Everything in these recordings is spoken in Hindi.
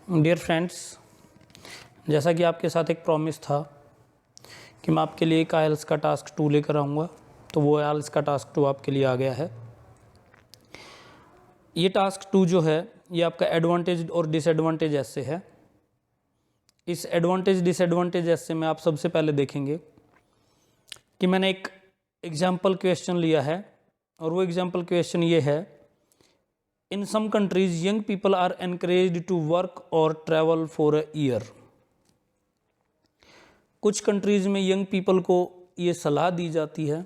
डियर फ्रेंड्स, जैसा कि आपके साथ एक प्रॉमिस था कि मैं आपके लिए एक आइल्स का टास्क 2 लेकर आऊँगा, तो वो आइल्स का टास्क 2 आपके लिए आ गया है। ये टास्क 2 जो है ये आपका एडवांटेज और डिसएडवांटेज ऐसे है। इस एडवांटेज डिसएडवांटेज ऐसे में आप सबसे पहले देखेंगे कि मैंने एक एग्जाम्पल क्वेश्चन लिया है और वो एग्जाम्पल क्वेश्चन ये है, in some countries young people are encouraged to work और ट्रैवल फॉर अ ईयर। कुछ कंट्रीज में यंग पीपल को ये सलाह दी जाती है।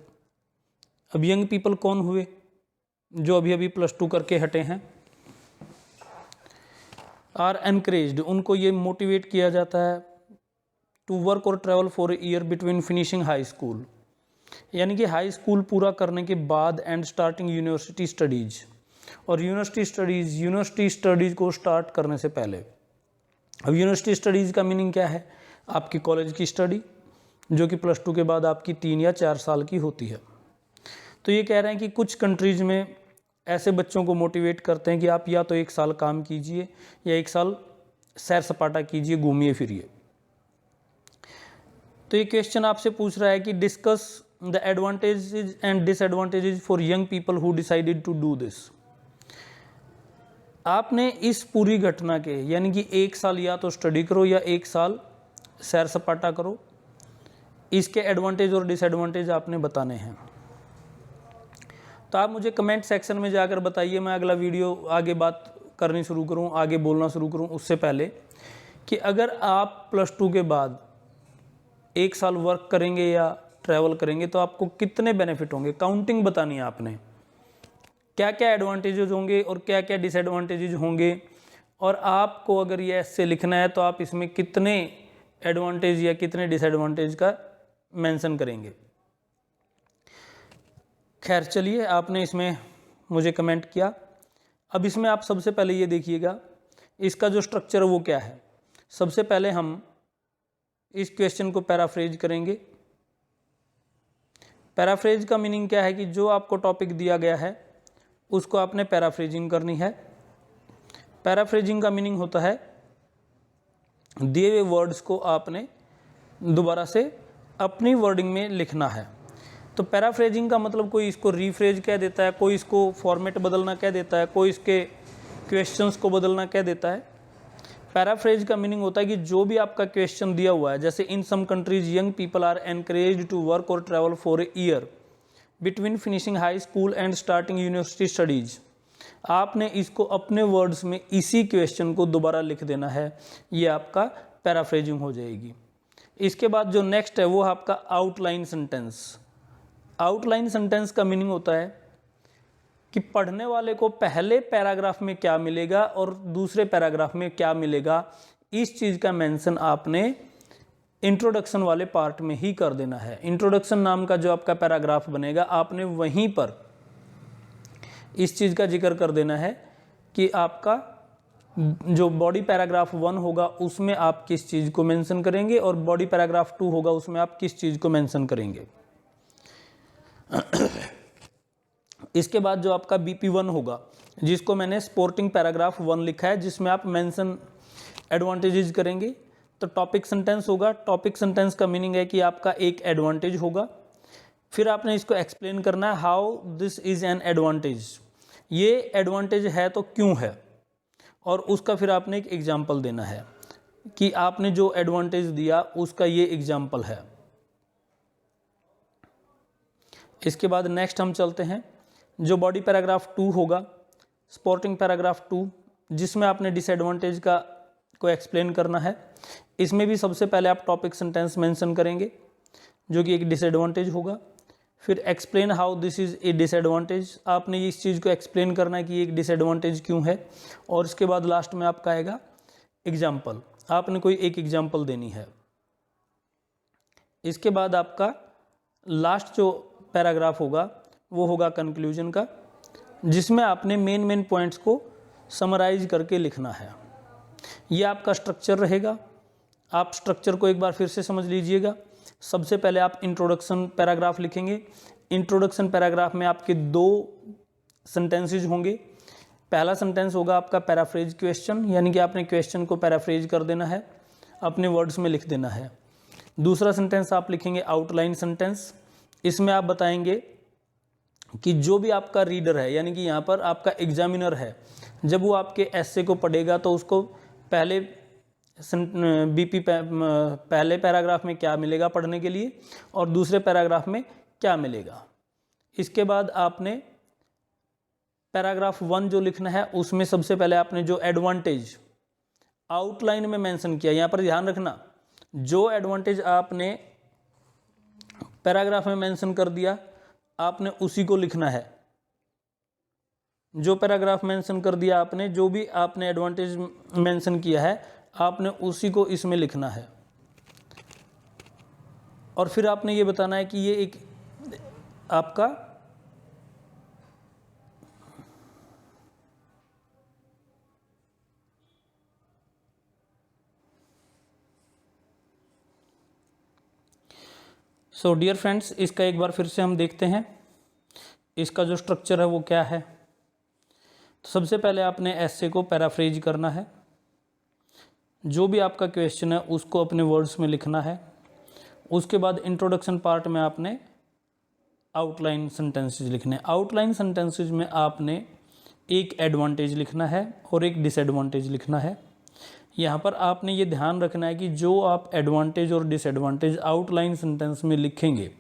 अब यंग पीपल कौन हुए? जो अभी अभी +2 करके हटे हैं। आर एनकरेज्ड, उनको ये मोटिवेट किया जाता है टू वर्क और travel for a year between finishing high school, यानी कि हाई स्कूल पूरा करने के बाद एंड स्टार्टिंग यूनिवर्सिटी स्टडीज, और यूनिवर्सिटी स्टडीज़ को स्टार्ट करने से पहले। अब यूनिवर्सिटी स्टडीज़ का मीनिंग क्या है? आपकी कॉलेज की स्टडी, जो कि +2 के बाद आपकी 3 या 4 साल की होती है। तो ये कह रहे हैं कि कुछ कंट्रीज़ में ऐसे बच्चों को मोटिवेट करते हैं कि आप या तो 1 साल काम कीजिए या 1 साल सैर सपाटा कीजिए, घूमिए फिरिए। तो ये क्वेश्चन आपसे पूछ रहा है कि discuss the advantages and disadvantages for young people who decided to do this. आपने इस पूरी घटना के, यानी कि 1 साल या तो स्टडी करो या 1 साल सैर सपाटा करो, इसके एडवांटेज और डिसएडवांटेज आपने बताने हैं। तो आप मुझे कमेंट सेक्शन में जाकर बताइए, मैं अगला वीडियो आगे बात करनी शुरू करूं, आगे बोलना शुरू करूं उससे पहले, कि अगर आप +2 के बाद 1 साल वर्क करेंगे या ट्रैवल करेंगे तो आपको कितने बेनिफिट होंगे। काउंटिंग बतानी है आपने, क्या क्या एडवांटेजेस होंगे और क्या क्या डिसएडवांटेजेस होंगे, और आपको अगर ये ऐसे लिखना है तो आप इसमें कितने एडवांटेज या कितने डिसएडवांटेज का मेंशन करेंगे। खैर चलिए, आपने इसमें मुझे कमेंट किया। अब इसमें आप सबसे पहले ये देखिएगा, इसका जो स्ट्रक्चर है वो क्या है। सबसे पहले हम इस क्वेश्चन को पैराफ्रेज करेंगे। पैराफ्रेज का मीनिंग क्या है कि जो आपको टॉपिक दिया गया है उसको आपने पैराफ्रेजिंग करनी है। पैराफ्रेजिंग का मीनिंग होता है दिए हुए वर्ड्स को आपने दोबारा से अपनी वर्डिंग में लिखना है। तो पैराफ्रेजिंग का मतलब कोई इसको रीफ्रेज कह देता है, कोई इसको फॉर्मेट बदलना कह देता है, कोई इसके क्वेश्चंस को बदलना कह देता है। पैराफ्रेज का मीनिंग होता है कि जो भी आपका क्वेश्चन दिया हुआ है, जैसे in some countries young people are encouraged to work और travel for a year between finishing high school and starting university studies, आपने इसको अपने वर्ड्स में इसी क्वेश्चन को दोबारा लिख देना है। ये आपका पैराफ्रेजिंग हो जाएगी। इसके बाद जो नेक्स्ट है वो आपका आउटलाइन सेंटेंस। आउटलाइन सेंटेंस का मीनिंग होता है कि पढ़ने वाले को पहले पैराग्राफ में क्या मिलेगा और दूसरे पैराग्राफ में क्या मिलेगा, इस चीज़ का मेंशन आपने इंट्रोडक्शन वाले पार्ट में ही कर देना है। इंट्रोडक्शन नाम का जो आपका पैराग्राफ बनेगा, आपने वहीं पर इस चीज़ का जिक्र कर देना है कि आपका जो बॉडी पैराग्राफ 1 होगा उसमें आप किस चीज़ को मेंशन करेंगे और बॉडी पैराग्राफ 2 होगा उसमें आप किस चीज़ को मेंशन करेंगे। इसके बाद जो आपका BP1 होगा, जिसको मैंने स्पोर्टिंग पैराग्राफ 1 लिखा है, जिसमें आप मेंशन एडवांटेजेस करेंगे। तो टॉपिक सेंटेंस होगा। टॉपिक सेंटेंस का मीनिंग है कि आपका एक एडवांटेज होगा, फिर आपने इसको एक्सप्लेन करना है how this is an advantage, ये एडवांटेज है तो क्यों है, और उसका फिर आपने एक एग्जाम्पल देना है कि आपने जो एडवांटेज दिया उसका ये एग्जाम्पल है। इसके बाद नेक्स्ट हम चलते हैं, जो बॉडी पैराग्राफ 2 होगा, स्पोर्टिंग पैराग्राफ 2, जिसमें आपने डिसएडवांटेज का को एक्सप्लेन करना है। इसमें भी सबसे पहले आप टॉपिक सेंटेंस मेंशन करेंगे जो कि एक डिसएडवांटेज होगा। फिर explain how this is a disadvantage, आपने इस चीज़ को एक्सप्लेन करना है कि एक डिसएडवांटेज क्यों है, और इसके बाद लास्ट में आपका आएगा एग्जाम्पल, आपने कोई एक एग्जाम्पल देनी है। इसके बाद आपका लास्ट जो पैराग्राफ होगा वो होगा कंक्लूजन का, जिसमें आपने मेन पॉइंट्स को समराइज करके लिखना है। ये आपका स्ट्रक्चर रहेगा। आप स्ट्रक्चर को एक बार फिर से समझ लीजिएगा। सबसे पहले आप इंट्रोडक्शन पैराग्राफ लिखेंगे। इंट्रोडक्शन पैराग्राफ में आपके 2 सेंटेंसेस होंगे। पहला सेंटेंस होगा आपका पैराफ्रेज क्वेश्चन, यानी कि आपने क्वेश्चन को पैराफ्रेज कर देना है, अपने वर्ड्स में लिख देना है। दूसरा सेंटेंस आप लिखेंगे आउटलाइन सेंटेंस। इसमें आप बताएंगे कि जो भी आपका रीडर है, यानी कि यहाँ पर आपका एग्जामिनर है, जब वो आपके एस्से को पढ़ेगा तो उसको पहले पहले पैराग्राफ में क्या मिलेगा पढ़ने के लिए और दूसरे पैराग्राफ में क्या मिलेगा। इसके बाद आपने पैराग्राफ 1 जो लिखना है उसमें सबसे पहले आपने जो एडवांटेज आउटलाइन में मेंशन किया, यहाँ पर ध्यान रखना, जो एडवांटेज आपने पैराग्राफ में मेंशन कर दिया आपने उसी को लिखना है। जो पैराग्राफ मेंशन कर दिया आपने, जो भी आपने एडवांटेज मेंशन किया है आपने उसी को इसमें लिखना है। और फिर आपने ये बताना है कि ये एक आपका सो डियर फ्रेंड्स, इसका एक बार फिर से हम देखते हैं इसका जो स्ट्रक्चर है वो क्या है। तो सबसे पहले आपने एस्से को पैराफ्रेज करना है, जो भी आपका क्वेश्चन है उसको अपने वर्ड्स में लिखना है। उसके बाद इंट्रोडक्शन पार्ट में आपने आउटलाइन सेंटेंसेस लिखने हैं। आउटलाइन सेंटेंसेस में आपने एक एडवांटेज लिखना है और एक डिसएडवांटेज लिखना है। यहाँ पर आपने ये ध्यान रखना है कि जो आप एडवांटेज और डिसएडवांटेज आउटलाइन सेंटेंस में लिखेंगे,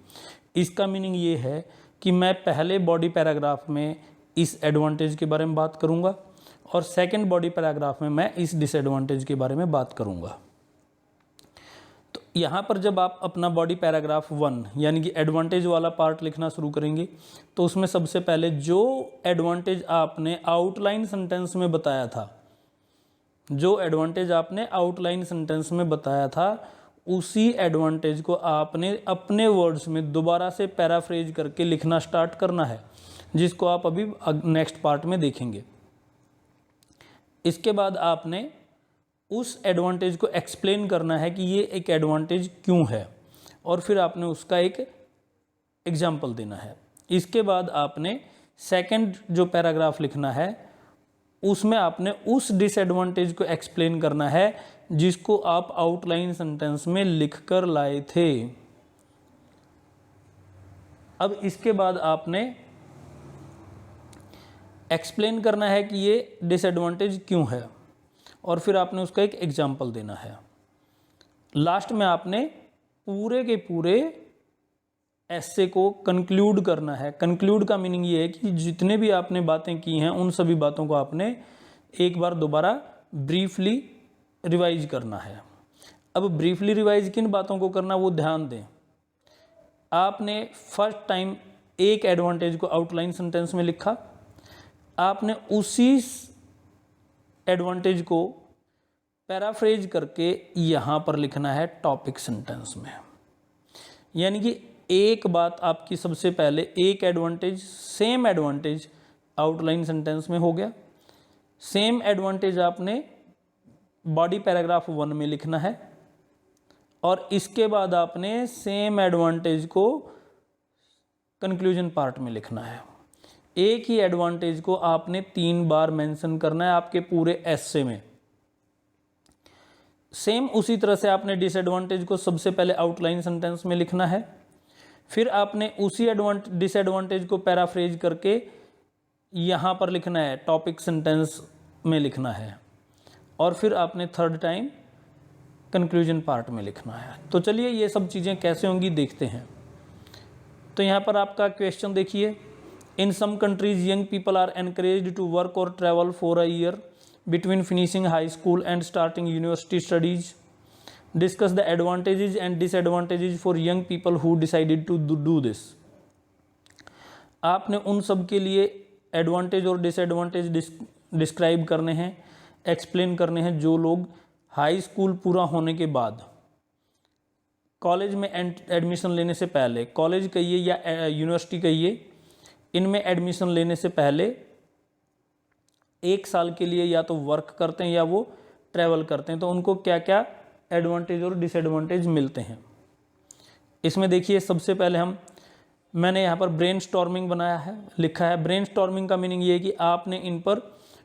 इसका मीनिंग ये है कि मैं पहले बॉडी पैराग्राफ में इस एडवांटेज के बारे में बात करूँगा और सेकंड बॉडी पैराग्राफ में मैं इस डिसएडवांटेज के बारे में बात करूँगा। तो यहाँ पर जब आप अपना बॉडी पैराग्राफ 1 यानी कि एडवांटेज वाला पार्ट लिखना शुरू करेंगे तो उसमें सबसे पहले जो एडवांटेज आपने आउटलाइन सेंटेंस में बताया था, जो एडवांटेज आपने आउटलाइन सेंटेंस में बताया था, उसी एडवांटेज को आपने अपने वर्ड्स में दोबारा से पैराफ्रेज करके लिखना स्टार्ट करना है, जिसको आप अभी नेक्स्ट पार्ट में देखेंगे। इसके बाद आपने उस एडवांटेज को एक्सप्लेन करना है कि ये एक एडवांटेज क्यों है और फिर आपने उसका एक एग्जाम्पल देना है। इसके बाद आपने सेकंड जो पैराग्राफ लिखना है उसमें आपने उस डिसएडवांटेज को एक्सप्लेन करना है जिसको आप आउटलाइन सेंटेंस में लिख कर लाए थे। अब इसके बाद आपने एक्सप्लेन करना है कि ये डिसएडवांटेज क्यों है और फिर आपने उसका एक एग्जाम्पल देना है। लास्ट में आपने पूरे के पूरे एस्से को कंक्लूड करना है। कंक्लूड का मीनिंग ये है कि जितने भी आपने बातें की हैं उन सभी बातों को आपने एक बार दोबारा ब्रीफली रिवाइज करना है। अब ब्रीफली रिवाइज किन बातों को करना वो ध्यान दें। आपने फर्स्ट टाइम एक एडवांटेज को आउटलाइन सेंटेंस में लिखा, आपने उसी एडवांटेज को पैराफ्रेज करके यहाँ पर लिखना है टॉपिक सेंटेंस में। यानी कि एक बात आपकी सबसे पहले एक advantage, same advantage outline sentence में हो गया, सेम एडवांटेज आपने बॉडी पैराग्राफ 1 में लिखना है और इसके बाद आपने सेम एडवांटेज को कंक्लूजन पार्ट में लिखना है। एक ही एडवांटेज को आपने 3 बार मेंशन करना है आपके पूरे एस्से में। सेम उसी तरह से आपने डिसएडवांटेज को सबसे पहले आउटलाइन सेंटेंस में लिखना है, फिर आपने उसी डिसएडवांटेज को पैराफ्रेज करके यहाँ पर लिखना है, टॉपिक सेंटेंस में लिखना है और फिर आपने थर्ड टाइम कंक्लूजन पार्ट में लिखना है। तो चलिए ये सब चीज़ें कैसे होंगी देखते हैं। तो यहाँ पर आपका क्वेश्चन देखिए, in some countries young people are encouraged to work और travel for a year between finishing high school and starting university studies. Discuss the advantages and disadvantages for young people who decided to do this. आपने उन सब के लिए एडवांटेज और डिसएडवांटेज डिस्क्राइब करने हैं, एक्सप्लेन करने हैं जो लोग हाई स्कूल पूरा होने के बाद कॉलेज में एडमिशन लेने से पहले, कॉलेज कहिए या यूनिवर्सिटी कहिए, इनमें एडमिशन लेने से पहले 1 साल के लिए या तो वर्क करते हैं या वो ट्रैवल करते हैं, तो उनको क्या क्या एडवांटेज और डिसएडवांटेज मिलते हैं। इसमें देखिए सबसे पहले मैंने यहाँ पर ब्रेनस्टॉर्मिंग बनाया है, लिखा है। ब्रेनस्टॉर्मिंग का मीनिंग ये है कि आपने इन पर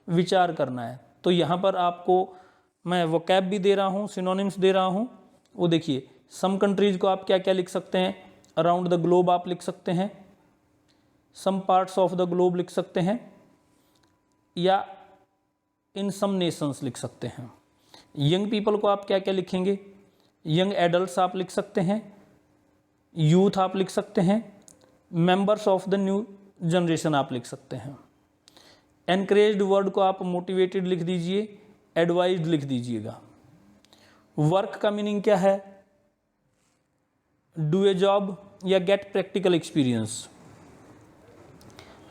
विचार करना है। तो यहाँ पर आपको मैं वोकैब भी दे रहा हूँ, सिनोनिम्स दे रहा हूँ। वो देखिए, सम कंट्रीज को आप क्या क्या लिख सकते हैं, अराउंड द ग्लोब आप लिख सकते हैं, some parts of the globe लिख सकते हैं, या इन सम नेशंस लिख सकते हैं। यंग पीपल को आप क्या क्या लिखेंगे, यंग एडल्ट्स आप लिख सकते हैं, यूथ आप लिख सकते हैं, members of the new generation आप लिख सकते हैं। एनकरेज्ड वर्ड को आप मोटिवेटेड लिख दीजिए, एडवाइज्ड लिख दीजिएगा। वर्क का मीनिंग क्या है, डू ए जॉब या गेट प्रैक्टिकल एक्सपीरियंस।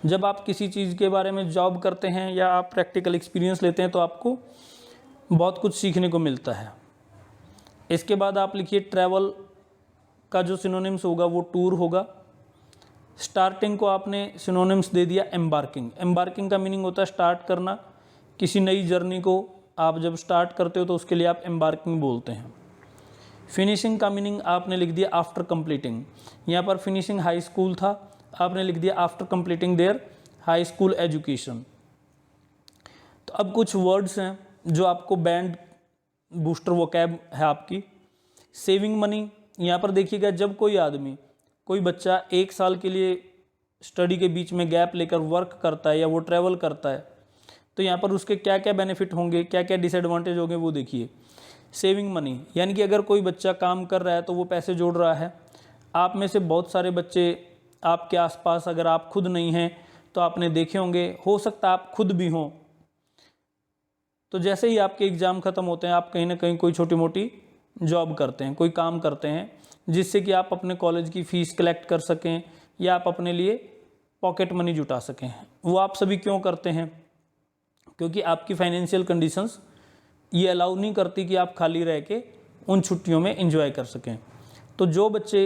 जब आप किसी चीज़ के बारे में जॉब करते हैं या आप प्रैक्टिकल एक्सपीरियंस लेते हैं तो आपको बहुत कुछ सीखने को मिलता है। इसके बाद आप लिखिए ट्रैवल का जो सिनोनिम्स होगा वो टूर होगा। स्टार्टिंग को आपने सिनोनिम्स दे दिया एम्बार्किंग। एम्बार्किंग का मीनिंग होता है स्टार्ट करना, किसी नई जर्नी को आप जब स्टार्ट करते हो तो उसके लिए आप एम्बार्किंग बोलते हैं। फिनिशिंग का मीनिंग आपने लिख दिया आफ्टर कंप्लीटिंग। यहाँ पर फिनिशिंग हाई स्कूल था, आपने लिख दिया after completing their high school education. तो अब कुछ वर्ड्स हैं जो आपको बैंड बूस्टर वोकैब है आपकी। सेविंग मनी, यहाँ पर देखिएगा जब कोई बच्चा 1 साल के लिए स्टडी के बीच में गैप लेकर वर्क करता है या वो ट्रैवल करता है तो यहाँ पर उसके क्या क्या बेनिफिट होंगे, क्या क्या डिसएडवांटेज होंगे वो देखिए। सेविंग मनी यानी कि अगर कोई बच्चा काम कर रहा है तो वो पैसे जोड़ रहा है। आप में से बहुत सारे बच्चे आपके आसपास, अगर आप खुद नहीं हैं तो आपने देखे होंगे, हो सकता है आप खुद भी हों। तो जैसे ही आपके एग्ज़ाम ख़त्म होते हैं आप कहीं ना कहीं कोई छोटी मोटी जॉब करते हैं, कोई काम करते हैं जिससे कि आप अपने कॉलेज की फ़ीस कलेक्ट कर सकें या आप अपने लिए पॉकेट मनी जुटा सकें। वो आप सभी क्यों करते हैं, क्योंकि आपकी फाइनेंशियल कंडीशंस ये अलाउ नहीं करती कि आप खाली रह के उन छुट्टियों में एंजॉय कर सकें। तो जो बच्चे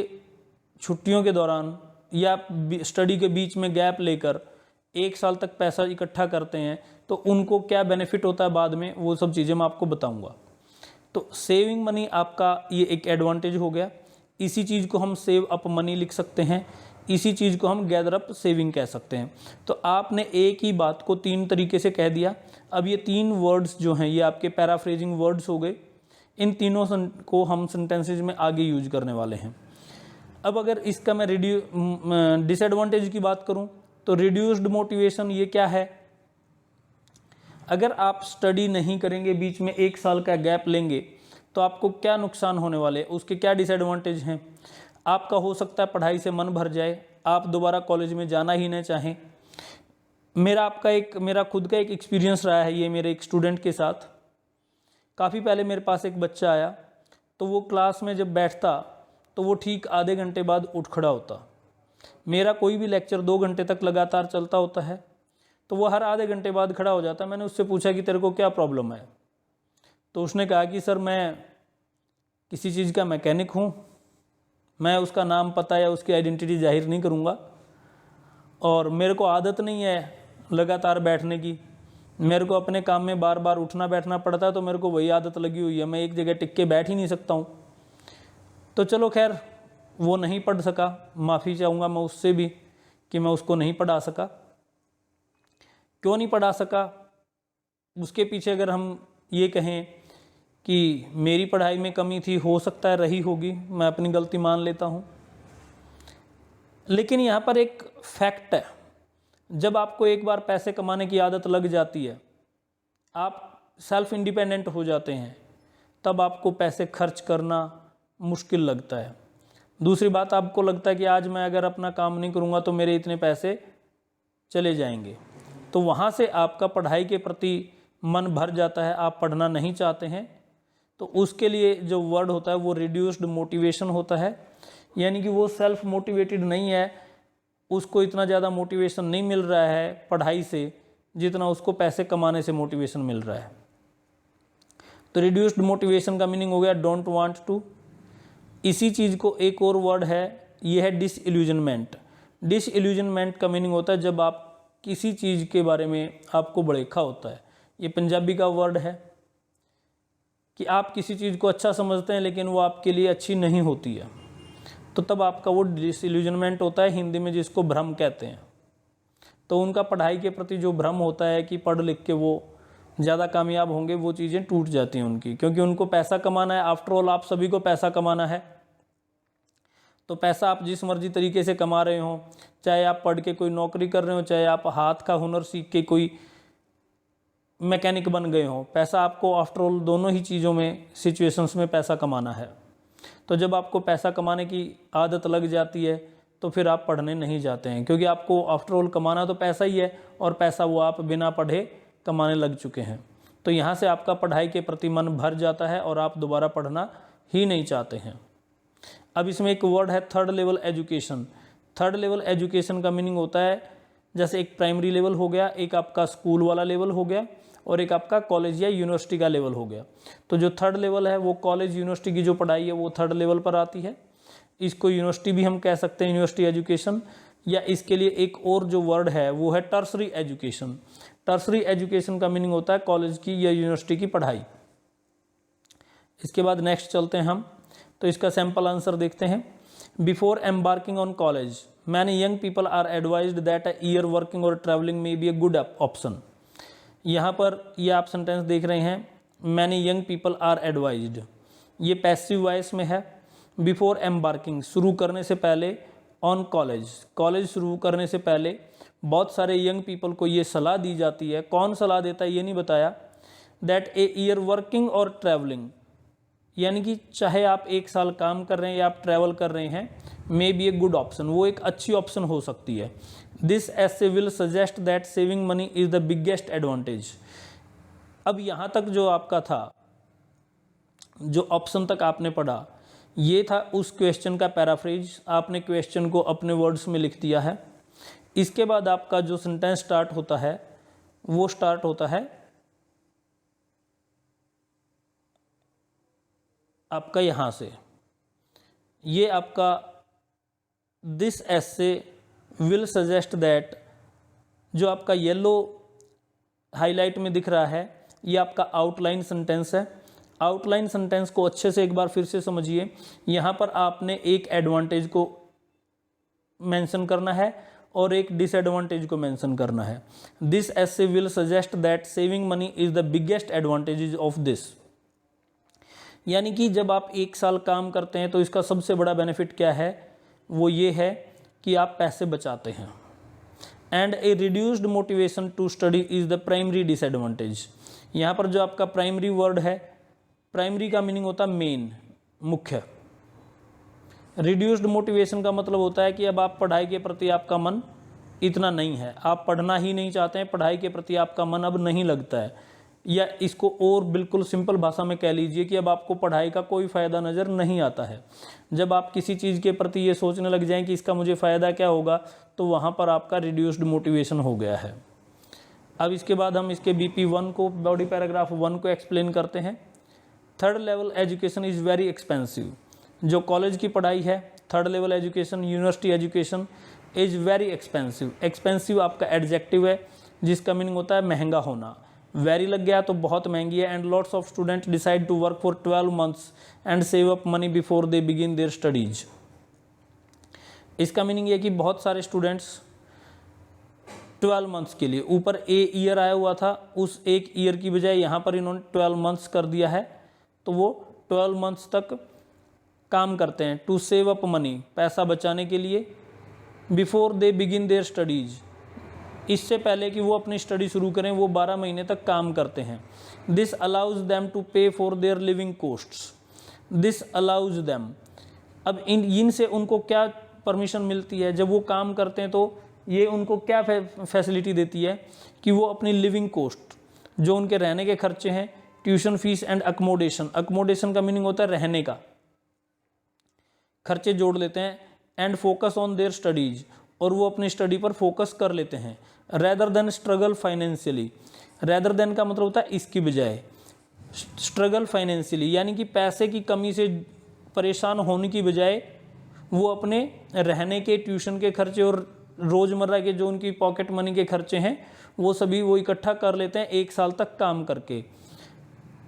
छुट्टियों के दौरान या स्टडी के बीच में गैप लेकर 1 साल तक पैसा इकट्ठा करते हैं तो उनको क्या बेनिफिट होता है बाद में, वो सब चीज़ें मैं आपको बताऊंगा। तो सेविंग मनी आपका ये एक एडवांटेज हो गया। इसी चीज़ को हम सेव अप मनी लिख सकते हैं, इसी चीज़ को हम गैदर अप सेविंग कह सकते हैं। तो आपने एक ही बात को 3 तरीके से कह दिया। अब ये 3 वर्ड्स जो हैं ये आपके पैराफ्रेजिंग वर्ड्स हो गए। इन तीनों को हम सेंटेंसेज में आगे यूज करने वाले हैं। अब अगर इसका मैं डिसएडवांटेज की बात करूं तो रिड्यूस्ड मोटिवेशन ये क्या है, अगर आप स्टडी नहीं करेंगे, बीच में 1 साल का गैप लेंगे तो आपको क्या नुकसान होने वाले, उसके क्या डिसएडवांटेज हैं। आपका हो सकता है पढ़ाई से मन भर जाए, आप दोबारा कॉलेज में जाना ही न चाहें। मेरा खुद का एक एक्सपीरियंस रहा है ये मेरे एक स्टूडेंट के साथ। काफ़ी पहले मेरे पास एक बच्चा आया तो वो क्लास में जब बैठता तो वो ठीक आधे घंटे बाद उठ खड़ा होता। मेरा कोई भी लेक्चर 2 घंटे तक लगातार चलता होता है तो वो हर आधे घंटे बाद खड़ा हो जाता। मैंने उससे पूछा कि तेरे को क्या प्रॉब्लम है, तो उसने कहा कि सर मैं किसी चीज़ का मैकेनिक हूँ, मैं उसका नाम पता या उसकी आइडेंटिटी जाहिर नहीं करूँगा और मेरे को आदत नहीं है लगातार बैठने की, मेरे को अपने काम में बार बार उठना बैठना पड़ता है तो मेरे को वही आदत लगी हुई है, मैं एक जगह टिक के बैठ ही नहीं सकता हूँ। तो चलो खैर वो नहीं पढ़ सका, माफ़ी चाहूँगा मैं उससे भी कि मैं उसको नहीं पढ़ा सका। क्यों नहीं पढ़ा सका, उसके पीछे अगर हम ये कहें कि मेरी पढ़ाई में कमी थी, हो सकता है रही होगी, मैं अपनी गलती मान लेता हूँ। लेकिन यहाँ पर एक फैक्ट है, जब आपको एक बार पैसे कमाने की आदत लग जाती है, आप सेल्फ इंडिपेंडेंट हो जाते हैं, तब आपको पैसे खर्च करना मुश्किल लगता है। दूसरी बात, आपको लगता है कि आज मैं अगर अपना काम नहीं करूँगा तो मेरे इतने पैसे चले जाएंगे, तो वहाँ से आपका पढ़ाई के प्रति मन भर जाता है, आप पढ़ना नहीं चाहते हैं। तो उसके लिए जो वर्ड होता है वो रिड्यूस्ड मोटिवेशन होता है, यानी कि वो सेल्फ मोटिवेटेड नहीं है, उसको इतना ज़्यादा मोटिवेशन नहीं मिल रहा है पढ़ाई से जितना उसको पैसे कमाने से मोटिवेशन मिल रहा है। तो रिड्यूस्ड मोटिवेशन का मीनिंग हो गया डोंट वांट टू। इसी चीज़ को एक और वर्ड है, ये है डिसइल्यूजनमेंट। डिसइल्यूजनमेंट का मीनिंग होता है जब आप किसी चीज़ के बारे में आपको भड़ेखा होता है। ये पंजाबी का वर्ड है कि आप किसी चीज़ को अच्छा समझते हैं लेकिन वो आपके लिए अच्छी नहीं होती है, तो तब आपका वो डिसइल्यूजनमेंट होता है, हिंदी में जिसको भ्रम कहते हैं। तो उनका पढ़ाई के प्रति जो भ्रम होता है कि पढ़ लिख के वो ज़्यादा कामयाब होंगे, वो चीज़ें टूट जाती हैं उनकी, क्योंकि उनको पैसा कमाना है। आफ्टर ऑल आप सभी को पैसा कमाना है, तो पैसा आप जिस मर्जी तरीके से कमा रहे हो, चाहे आप पढ़ के कोई नौकरी कर रहे हो, चाहे आप हाथ का हुनर सीख के कोई मैकेनिक बन गए हो, पैसा आपको आफ्टर ऑल दोनों ही चीज़ों में, सिचुएशंस में पैसा कमाना है। तो जब आपको पैसा कमाने की आदत लग जाती है तो फिर आप पढ़ने नहीं जाते हैं, क्योंकि आपको आफ्टर ऑल कमाना तो पैसा ही है, और पैसा वो आप बिना पढ़े कमाने लग चुके हैं। तो यहाँ से आपका पढ़ाई के प्रति मन भर जाता है और आप दोबारा पढ़ना ही नहीं चाहते हैं। अब इसमें एक वर्ड है third level education. Third level education का मीनिंग होता है, जैसे एक प्राइमरी लेवल हो गया, एक आपका स्कूल वाला लेवल हो गया, और एक आपका कॉलेज या यूनिवर्सिटी का लेवल हो गया। तो जो थर्ड लेवल है वो कॉलेज यूनिवर्सिटी की जो पढ़ाई है वो थर्ड लेवल पर आती है। इसको यूनिवर्सिटी भी हम कह सकते हैं, यूनिवर्सिटी एजुकेशन, या इसके लिए एक और जो वर्ड है वो है टर्सरी एजुकेशन। टर्सरी एजुकेशन का मीनिंग होता है कॉलेज की या यूनिवर्सिटी की पढ़ाई। इसके बाद नेक्स्ट चलते हैं हम, तो इसका सैम्पल आंसर देखते हैं। Before embarking on college many young people are advised that a year working or travelling may be a good option. यहाँ पर ये आप सेंटेंस देख रहे हैं, many young people are advised, ये पैसिव वॉइस में है। बिफोर एम्बार्किंग, शुरू करने से पहले, ऑन कॉलेज, कॉलेज शुरू करने से पहले बहुत सारे यंग पीपल को ये सलाह दी जाती है। कौन सलाह देता है ये नहीं बताया। That a year working or travelling, यानी कि चाहे आप 1 साल काम कर रहे हैं या आप ट्रैवल कर रहे हैं, may be a good option, वो एक अच्छी ऑप्शन हो सकती है। This essay will suggest that saving money is the biggest advantage. अब यहाँ तक जो आपका था, जो ऑप्शन तक आपने पढ़ा, ये था उस क्वेश्चन का पैराफ्रेज। आपने क्वेश्चन को अपने वर्ड्स में लिख दिया है। इसके बाद आपका जो सेंटेंस स्टार्ट होता है वो स्टार्ट होता है आपका यहाँ से। ये आपका this essay will suggest that, जो आपका येलो हाईलाइट में दिख रहा है, ये आपका आउटलाइन सेंटेंस है। आउटलाइन सेंटेंस को अच्छे से एक बार फिर से समझिए। यहाँ पर आपने एक एडवांटेज को मेंशन करना है और एक डिसएडवांटेज को मेंशन करना है। This essay will suggest that saving money is the biggest advantage of this, यानी कि जब आप 1 साल काम करते हैं तो इसका सबसे बड़ा बेनिफिट क्या है, वो ये है कि आप पैसे बचाते हैं। And a reduced motivation to study is the primary disadvantage. यहाँ पर जो आपका प्राइमरी वर्ड है, प्राइमरी का मीनिंग होता है मेन, मुख्य। रिड्यूस्ड मोटिवेशन का मतलब होता है कि अब आप पढ़ाई के प्रति आपका मन इतना नहीं है, आप पढ़ना ही नहीं चाहते हैं, पढ़ाई के प्रति आपका मन अब नहीं लगता है, या इसको और बिल्कुल सिंपल भाषा में कह लीजिए कि अब आपको पढ़ाई का कोई फ़ायदा नज़र नहीं आता है। जब आप किसी चीज़ के प्रति ये सोचने लग जाएं कि इसका मुझे फ़ायदा क्या होगा, तो वहाँ पर आपका रिड्यूस्ड मोटिवेशन हो गया है। अब इसके बाद हम इसके BP1 को, बॉडी पैराग्राफ 1 को एक्सप्लेन करते हैं। Third level education is very expensive. जो कॉलेज की पढ़ाई है, third level education, university education is very expensive. Expensive आपका एडजेक्टिव है जिसका मीनिंग होता है महंगा होना। वेरी लग गया तो बहुत महंगी है। And lots of student decide to work for 12 months and save up money before they begin their studies. इसका मीनिंग ये कि बहुत सारे स्टूडेंट्स 12 मंथ्स के लिए, ऊपर ए ईयर आया हुआ था, उस एक ईयर की बजाय यहाँ पर इन्होंने 12 मंथ्स कर दिया है, तो वो 12 मंथ्स तक काम करते हैं। टू सेव अप मनी, पैसा बचाने के लिए। Before they begin their studies, इससे पहले कि वो अपनी स्टडी शुरू करें वो 12 महीने तक काम करते हैं। This allows them to pay for their living costs. This allows them, अब इनसे उनको क्या परमिशन मिलती है, जब वो काम करते हैं तो ये उनको क्या फैसिलिटी देती है कि वो अपनी लिविंग कोस्ट, जो उनके रहने के खर्चे हैं, tuition fees and accommodation, accommodation का मीनिंग होता है रहने का, खर्चे जोड़ लेते हैं। And focus on their studies, और वो अपनी स्टडी पर फोकस कर लेते हैं। Rather than struggle financially, rather than का मतलब होता है इसकी बजाय, स्ट्रगल फाइनेंशियली यानी कि पैसे की कमी से परेशान होने की बजाय वो अपने रहने के, ट्यूशन के खर्चे और रोज़मर्रा के जो उनकी पॉकेट मनी के खर्चे हैं वो सभी वो इकट्ठा कर लेते हैं 1 साल तक काम करके।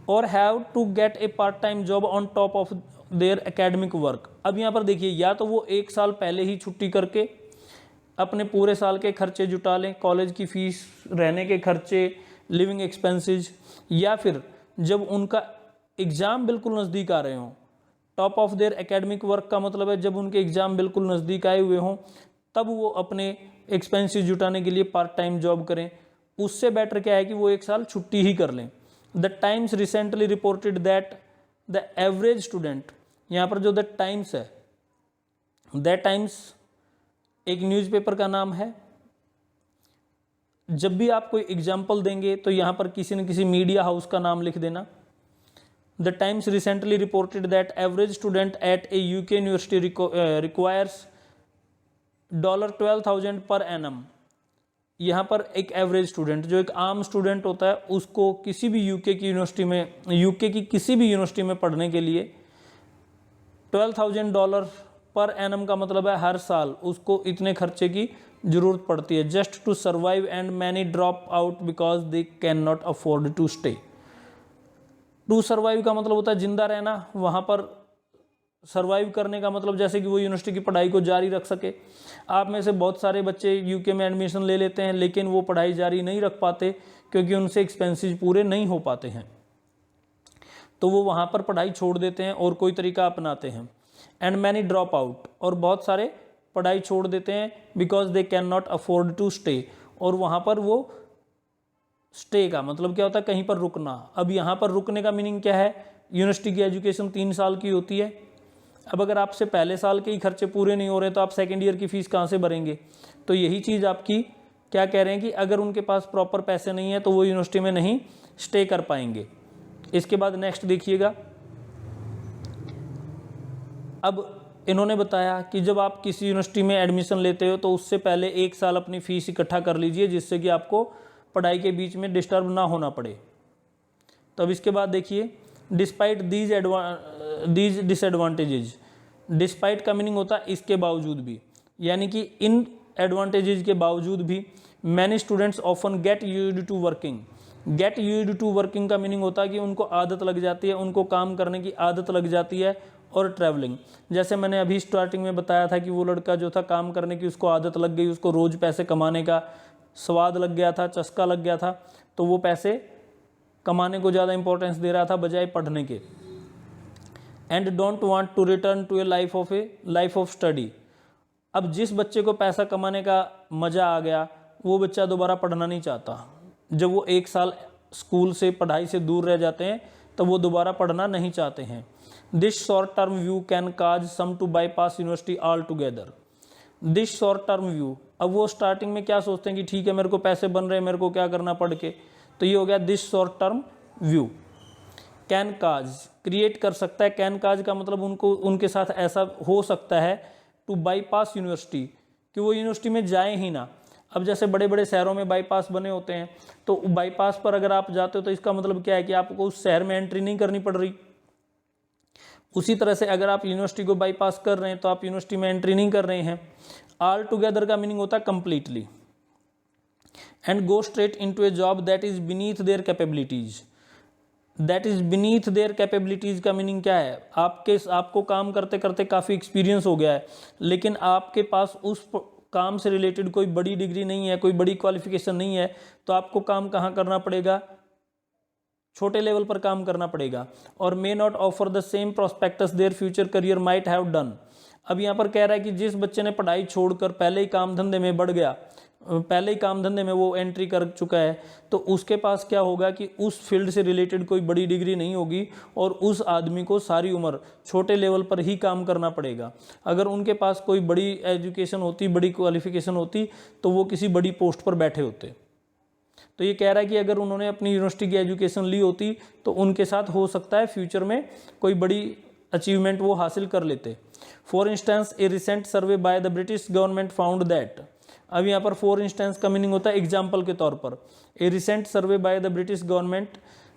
और have to get a part time job on top of their academic work. अब यहाँ पर देखिए, या तो वो 1 साल पहले ही छुट्टी करके अपने पूरे साल के खर्चे जुटा लें, कॉलेज की फ़ीस, रहने के खर्चे, लिविंग एक्सपेंसेस, या फिर जब उनका एग्ज़ाम बिल्कुल नज़दीक आ रहे हों, top of their academic work का मतलब है जब उनके एग्ज़ाम बिल्कुल नज़दीक आए हुए हों तब वो अपने एक्सपेंसेस जुटाने के लिए पार्ट टाइम जॉब करें। उससे बेटर क्या है कि वो एक साल छुट्टी ही कर लें। The times recently reported that the average student, यहाँ पर जो द टाइम्स है, द टाइम्स एक न्यूज़पेपर का नाम है। जब भी आप कोई एग्जाम्पल देंगे तो यहाँ पर किसी न किसी मीडिया हाउस का नाम लिख देना। The times recently reported that average student at A UK university requires $12,000 per annum. यहाँ पर एक एवरेज स्टूडेंट, जो एक आम स्टूडेंट होता है, उसको किसी भी यूके की यूनिवर्सिटी में, यूके की किसी भी यूनिवर्सिटी में पढ़ने के लिए $12,000 पर एनम का मतलब है हर साल उसको इतने खर्चे की ज़रूरत पड़ती है। Just to survive and many drop out because they can not afford to stay. To survive का मतलब होता है जिंदा रहना, वहाँ पर सर्वाइव करने का मतलब जैसे कि वो यूनिवर्सिटी की पढ़ाई को जारी रख सके। आप में से बहुत सारे बच्चे यूके में एडमिशन ले लेते हैं लेकिन वो पढ़ाई जारी नहीं रख पाते क्योंकि उनसे एक्सपेंसेस पूरे नहीं हो पाते हैं, तो वो वहाँ पर पढ़ाई छोड़ देते हैं और कोई तरीका अपनाते हैं। एंड मैनी ड्रॉप आउट, और बहुत सारे पढ़ाई छोड़ देते हैं because they can not afford to stay, और वहाँ पर वो स्टे का मतलब क्या होता है, कहीं पर रुकना। अब यहाँ पर रुकने का मीनिंग क्या है, यूनिवर्सिटी की एजुकेशन 3 साल की होती है। अब अगर आपसे पहले साल के ही खर्चे पूरे नहीं हो रहे तो आप सेकेंड ईयर की फ़ीस कहाँ से भरेंगे। तो यही चीज़ आपकी क्या कह रहे हैं कि अगर उनके पास प्रॉपर पैसे नहीं है तो वो यूनिवर्सिटी में नहीं स्टे कर पाएंगे। इसके बाद नेक्स्ट देखिएगा। अब इन्होंने बताया कि जब आप किसी यूनिवर्सिटी में एडमिशन लेते हो तो उससे पहले 1 साल अपनी फ़ीस इकट्ठा कर लीजिए जिससे कि आपको पढ़ाई के बीच में डिस्टर्ब ना होना पड़े। तो अब इसके बाद देखिए, डिस्पाइट दीज डिसएडवांटेजेज। डिस्पाइट का मीनिंग होता है इसके बावजूद भी, यानी कि इन एडवांटेजेज के बावजूद भी many students often get used to working. Get used to working का मीनिंग होता है कि उनको आदत लग जाती है, उनको काम करने की आदत लग जाती है। और ट्रैवलिंग, जैसे मैंने अभी स्टार्टिंग में बताया था कि वो लड़का जो था काम करने की उसको आदत लग गई, उसको रोज़ पैसे कमाने का स्वाद लग गया था, चस्का लग गया था, तो वो पैसे कमाने को ज़्यादा इंपॉर्टेंस दे रहा था बजाय पढ़ने के। And don't want to return to a life of study. अब जिस बच्चे को पैसा कमाने का मज़ा आ गया वो बच्चा दोबारा पढ़ना नहीं चाहता। जब वो 1 साल स्कूल से, पढ़ाई से दूर रह जाते हैं तो वो दोबारा पढ़ना नहीं चाहते हैं। This short term view can cause some to bypass university altogether. This short term view, अब वो स्टार्टिंग में क्या सोचते हैं कि ठीक है मेरे को पैसे बन रहे हैं, मेरे को क्या करना पढ़ के, तो ये हो गया this short term view. Can cause, create कर सकता है। कैन काज का मतलब उनको, उनके साथ ऐसा हो सकता है टू बाईपास यूनिवर्सिटी, कि वो यूनिवर्सिटी में जाए ही ना। अब जैसे बड़े बड़े शहरों में बाईपास बने होते हैं, तो बाईपास पर अगर आप जाते हो तो इसका मतलब क्या है कि आपको उस शहर में एंट्री नहीं करनी पड़ रही। उसी तरह से अगर आप यूनिवर्सिटी को बाईपास कर रहे हैं तो आप यूनिवर्सिटी में एंट्री नहीं कर रहे हैं। ऑल टुगेदर का मीनिंग होता है completely. And go straight into A job that is beneath there capabilities. That is beneath there capabilities का मीनिंग क्या है, आपको काम करते करते काफ़ी एक्सपीरियंस हो गया है लेकिन आपके पास उस काम से रिलेटेड कोई बड़ी डिग्री नहीं है, कोई बड़ी क्वालिफिकेशन नहीं है, तो आपको काम कहाँ करना पड़ेगा, छोटे लेवल पर काम करना पड़ेगा। और may not offer the same prospectus their future career might have done. अब यहाँ पर कह रहा है कि जिस बच्चे ने पढ़ाई छोड़कर पहले ही काम धंधे में बढ़ गया, पहले ही काम धंधे में वो एंट्री कर चुका है, तो उसके पास क्या होगा कि उस फील्ड से रिलेटेड कोई बड़ी डिग्री नहीं होगी और उस आदमी को सारी उम्र छोटे लेवल पर ही काम करना पड़ेगा। अगर उनके पास कोई बड़ी एजुकेशन होती, बड़ी क्वालिफिकेशन होती, तो वो किसी बड़ी पोस्ट पर बैठे होते। तो ये कह रहा है कि अगर उन्होंने अपनी यूनिवर्सिटी की एजुकेशन ली होती तो उनके साथ हो सकता है फ्यूचर में कोई बड़ी अचीवमेंट वो हासिल कर लेते। For instance A recent survey by the British government found that. अब यहाँ पर फॉर इंस्टेंस का मीनिंग होता है एग्जाम्पल के तौर पर। A recent survey by the British government,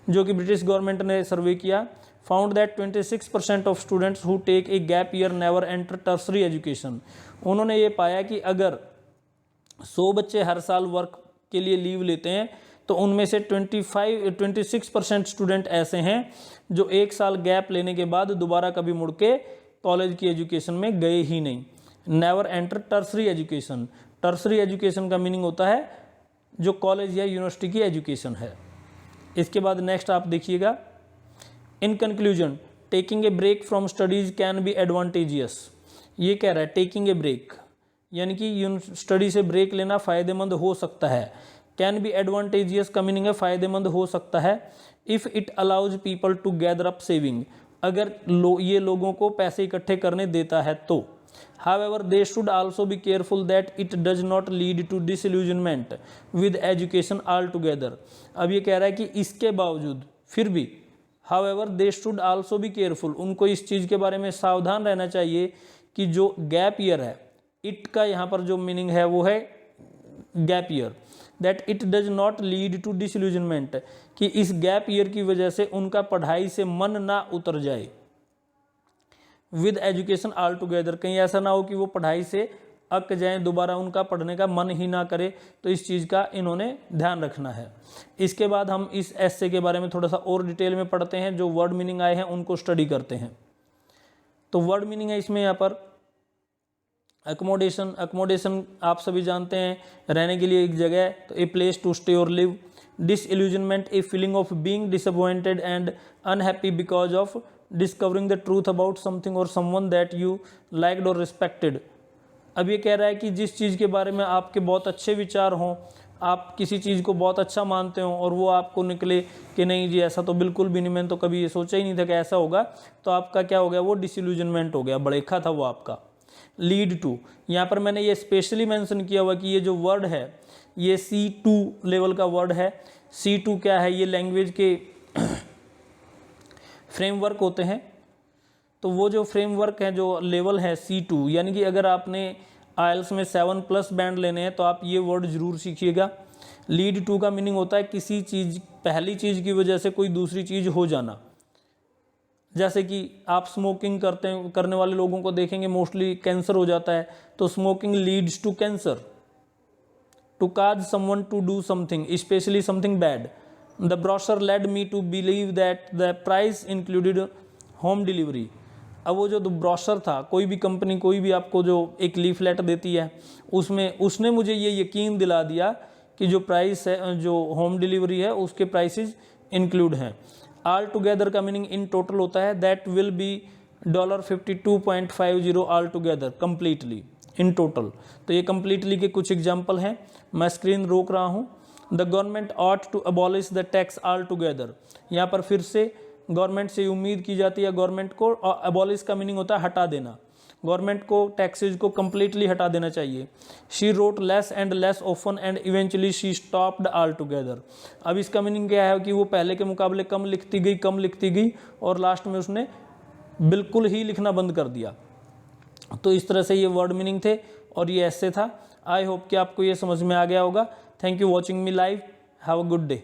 जो कि ब्रिटिश गवर्नमेंट ने सर्वे किया, found that 26% of students who take a gap year never enter tertiary education. उन्होंने ये पाया कि अगर 100 बच्चे हर साल वर्क के लिए लीव लेते हैं तो उनमें से 26% स्टूडेंट ऐसे हैं जो 1 साल गैप लेने के बाद दोबारा कभी मुड़ के कॉलेज की एजुकेशन में गए ही नहीं। Never enter tertiary education. Tertiary education का मीनिंग होता है जो कॉलेज या यूनिवर्सिटी की एजुकेशन है। इसके बाद नेक्स्ट आप देखिएगा, in conclusion taking a break from studies can be advantageous. ये कह रहा है टेकिंग ए ब्रेक यानी कि स्टडी से ब्रेक लेना फ़ायदेमंद हो सकता है। कैन बी एडवांटेजियस का मीनिंग है फ़ायदेमंद हो सकता है। If it allows people to gather up saving, अगर ये लोगों को पैसे इकट्ठे करने देता है तो। However, they should also be careful that it does not lead to disillusionment with education altogether। अब ये कह रहा है कि इसके बावजूद फिर भी however they should also be careful, उनको इस चीज़ के बारे में सावधान रहना चाहिए कि जो गैप ईयर है, इट का यहाँ पर जो मीनिंग है वो है gap year, that it does not lead to disillusionment, कि इस गैप ईयर की वजह से उनका पढ़ाई से मन ना उतर जाए। विद एजुकेशन ऑल टुगेदर, कहीं ऐसा ना हो कि वो पढ़ाई से अक जाएं, दोबारा उनका पढ़ने का मन ही ना करे, तो इस चीज़ का इन्होंने ध्यान रखना है। इसके बाद हम इस एस्से के बारे में थोड़ा सा और डिटेल में पढ़ते हैं, जो वर्ड मीनिंग आए हैं उनको स्टडी करते हैं। तो वर्ड मीनिंग है इसमें यहाँ पर अकोमोडेशन। अकोमोडेशन आप सभी जानते हैं, रहने के लिए एक जगह, तो ए प्लेस टू स्टे और live. Disillusionment, a feeling of being disappointed and unhappy because of discovering the truth about something और समवन दैट यू लाइक्ड और रिस्पेक्टेड। अब ये कह रहा है कि जिस चीज़ के बारे में आपके बहुत अच्छे विचार हों, आप किसी चीज़ को बहुत अच्छा मानते हो और वो आपको निकले कि नहीं जी ऐसा तो बिल्कुल भी नहीं, मैंने तो कभी ये सोचा ही नहीं था कि ऐसा होगा, तो आपका क्या हो गया, वो डिसइल्यूजनमेंट हो गया, बड़ेखा था वो आपका। लीड टू, यहाँ पर मैंने ये स्पेशली मेंशन किया हुआ कि ये जो वर्ड है ये C2 लेवल का वर्ड है। C2 क्या है, ये लैंग्वेज के फ्रेमवर्क होते हैं, तो वो जो फ्रेमवर्क है, जो लेवल है C2, यानी कि अगर आपने IELTS में 7+ बैंड लेने हैं तो आप ये वर्ड ज़रूर सीखिएगा। लीड टू का मीनिंग होता है किसी चीज़, पहली चीज़ की वजह से कोई दूसरी चीज़ हो जाना। जैसे कि आप स्मोकिंग करने वाले लोगों को देखेंगे मोस्टली कैंसर हो जाता है, तो smoking leads to cancer. To cause someone to do something especially something bad. The brochure led me to believe that the price included home delivery. अब वो जो ब्रोशर था, कोई भी कंपनी कोई भी आपको जो एक लीफलेट देती है, उसमें उसने मुझे ये यकीन दिला दिया कि जो प्राइस है, जो होम डिलीवरी है, उसके प्राइसेस इंक्लूड हैं। ऑल टुगेदर का मीनिंग इन टोटल होता है, that will be $52.50 all together completely in total. तो ये कम्प्लीटली के कुछ एग्जाम्पल हैं, मैं स्क्रीन रोक रहा हूँ। The government ought to abolish the tax altogether, यहाँ पर फिर से गवर्नमेंट से उम्मीद की जाती है गवर्नमेंट को, और अबॉलिश का मीनिंग होता है हटा देना, गवर्नमेंट को टैक्सेज को कम्प्लीटली हटा देना चाहिए। She wrote less and less often and eventually she stopped all together. अब इसका मीनिंग क्या है कि वो पहले के मुकाबले कम लिखती गई और लास्ट में उसने बिल्कुल ही लिखना बंद कर दिया। तो इस तरह से ये वर्ड मीनिंग थे और ये ऐसे था। आई होप कि आपको ये समझ में आ गया होगा। Thank you watching me live. Have a good day.